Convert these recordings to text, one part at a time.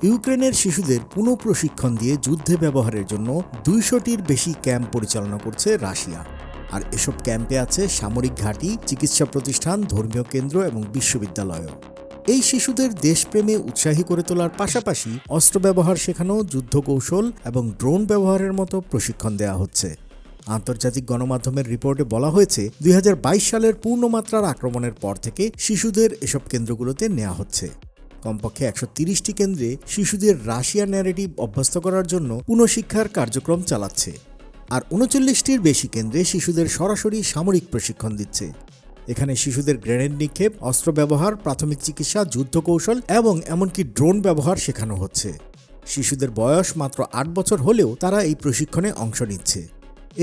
ইউক্রেনের শিশুদের পুনঃপ্রশিক্ষণ দিয়ে যুদ্ধে ব্যবহারের জন্য ২০০টির বেশি ক্যাম্প পরিচালনা করছে রাশিয়া। আর এসব ক্যাম্পে আছে সামরিক ঘাঁটি, চিকিৎসা প্রতিষ্ঠান, ধর্মীয় কেন্দ্র এবং বিশ্ববিদ্যালয়ও। এই শিশুদের দেশপ্রেমে উৎসাহী করে তোলার পাশাপাশি অস্ত্র ব্যবহার শেখানো, যুদ্ধ কৌশল এবং ড্রোন ব্যবহারের মতো প্রশিক্ষণ দেওয়া হচ্ছে। আন্তর্জাতিক গণমাধ্যমের রিপোর্টে বলা হয়েছে ২০২২ সালের পূর্ণমাত্রার আক্রমণের পর থেকে শিশুদের এসব কেন্দ্রগুলোতে নেওয়া হচ্ছে। কমপক্ষে ১৩০টি কেন্দ্রে শিশুদের রাশিয়া ন্যারেটিভ অভ্যস্ত করার জন্য পুনঃশিক্ষার কার্যক্রম চালাচ্ছে। আর ৩৯টির বেশি কেন্দ্রে শিশুদের সরাসরি সামরিক প্রশিক্ষণ দিচ্ছে। এখানে শিশুদের গ্রেনেড নিক্ষেপ, অস্ত্র ব্যবহার, প্রাথমিক চিকিৎসা, যুদ্ধ কৌশল এবং এমনকি ড্রোন ব্যবহার শেখানো হচ্ছে। শিশুদের বয়স মাত্র ৮ বছর হলেও তারা এই প্রশিক্ষণে অংশ নিচ্ছে।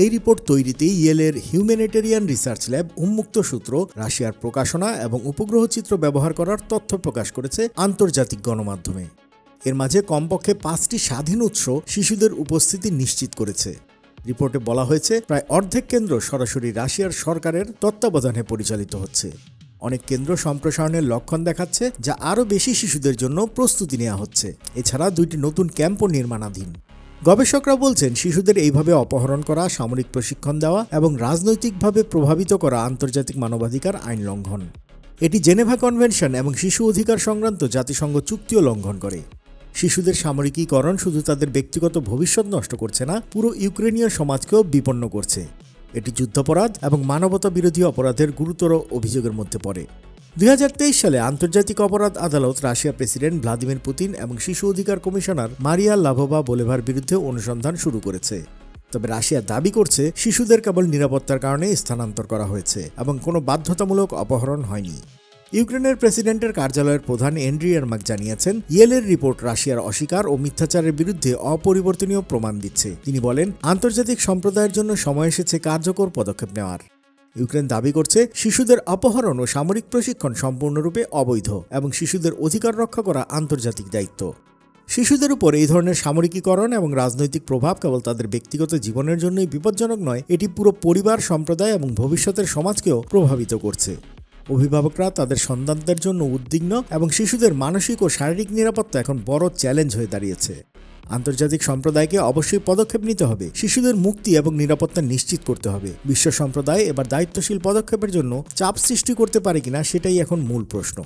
এই রিপোর্ট তৈরিতে ইয়েলের হিউম্যানিটেরিয়ান রিসার্চ ল্যাব উন্মুক্ত সূত্র, রাশিয়ার প্রকাশনা এবং উপগ্রহ চিত্র ব্যবহার করার তথ্য প্রকাশ করেছে আন্তর্জাতিক গণমাধ্যমে। এর মাঝে কমপক্ষে ৫টি স্বাধীন উৎস শিশুদের উপস্থিতি নিশ্চিত করেছে। রিপোর্টে বলা হয়েছে প্রায় অর্ধেক কেন্দ্র সরাসরি রাশিয়ার সরকারের তত্ত্বাবধানে পরিচালিত হচ্ছে। অনেক কেন্দ্র সম্প্রসারণের লক্ষণ দেখাচ্ছে, যা আরও বেশি শিশুদের জন্য প্রস্তুতি নেওয়া হচ্ছে। এছাড়া ২টি নতুন ক্যাম্পও নির্মাণাধীন। গবেষকরা বলছেন শিশুদের এইভাবে অপহরণ করা, সামরিক প্রশিক্ষণ দেওয়া এবং রাজনৈতিকভাবে প্রভাবিত করা আন্তর্জাতিক মানবাধিকার আইন লঙ্ঘন। এটি জেনেভা কনভেনশন এবং শিশু অধিকার সংক্রান্ত জাতিসংঘ চুক্তিও লঙ্ঘন করে। শিশুদের সামরিকীকরণ শুধু তাদের ব্যক্তিগত ভবিষ্যৎ নষ্ট করছে না, পুরো ইউক্রেনীয় সমাজকেও বিপন্ন করছে। এটি যুদ্ধাপরাধ এবং মানবতা বিরোধী অপরাধের গুরুতর অভিযোগের মধ্যে পড়ে। ২০২৩ সালে আন্তর্জাতিক অপরাধ আদালত রাশিয়ার প্রেসিডেন্ট ভ্লাদিমির পুতিন এবং শিশু অধিকার কমিশনার মারিয়া লাভোভা বোলেভার বিরুদ্ধে অনুসন্ধান শুরু করেছে। তবে রাশিয়া দাবি করছে শিশুদের কেবল নিরাপত্তার কারণে স্থানান্তর করা হয়েছে এবং কোনো বাধ্যতামূলক অপহরণ হয়নি। ইউক্রেনের প্রেসিডেন্টের কার্যালয়ের প্রধান এন্ড্রি ইয়ারমাক জানিয়েছেন, ইয়েলের রিপোর্ট রাশিয়ার অস্বীকার ও মিথ্যাচারের বিরুদ্ধে অপরিবর্তনীয় প্রমাণ দিচ্ছে। তিনি বলেন, আন্তর্জাতিক সম্প্রদায়ের জন্য সময় এসেছে কার্যকর পদক্ষেপ নেওয়ার। ইউক্রেন দাবি করছে শিশুদের অপহরণ ও সামরিক প্রশিক্ষণ সম্পূর্ণরূপে অবৈধ এবং শিশুদের অধিকার রক্ষা করা আন্তর্জাতিক দায়িত্ব। শিশুদের উপর এই ধরনের সামরিকীকরণ এবং রাজনৈতিক প্রভাব কেবল তাদের ব্যক্তিগত জীবনের জন্যই বিপজ্জনক নয়, এটি পুরো পরিবার, সম্প্রদায় এবং ভবিষ্যতের সমাজকেও প্রভাবিত করছে। অভিভাবকরা তাদের সন্তানদের জন্য উদ্বিগ্ন এবং শিশুদের মানসিক ও শারীরিক নিরাপত্তা এখন বড় চ্যালেঞ্জ হয়ে দাঁড়িয়েছে। আন্তর্জাতিক সম্প্রদায়কে অবশ্যই পদক্ষেপ নিতে হবে, শিশুদের মুক্তি এবং নিরাপত্তা নিশ্চিত করতে হবে। বিশ্ব সম্প্রদায় এবার দায়িত্বশীল পদক্ষেপের জন্য চাপ সৃষ্টি করতে পারে কিনা সেটাই এখন মূল প্রশ্ন।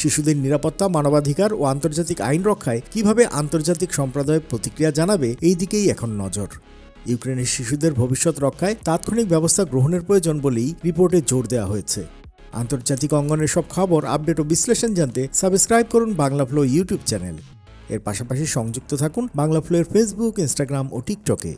শিশুদের নিরাপত্তা, মানবাধিকার ও আন্তর্জাতিক আইন রক্ষায় কিভাবে আন্তর্জাতিক সম্প্রদায় প্রতিক্রিয়া জানাবে, এই দিকেই এখন নজর। ইউক্রেনের শিশুদের ভবিষ্যৎ রক্ষায় তাৎক্ষণিক ব্যবস্থা গ্রহণের প্রয়োজন বলেই রিপোর্টে জোর দেওয়া হয়েছে। আন্তর্জাতিক অঙ্গনের সব খবর, আপডেট ও বিশ্লেষণ জানতে সাবস্ক্রাইব করুন বাংলা ফ্লো ইউটিউব চ্যানেল। এর পাশাপাশি সংযুক্ত থাকুন বাংলা ফ্লোয়ের ফেসবুক, ইনস্টাগ্রাম ও টিকটকে।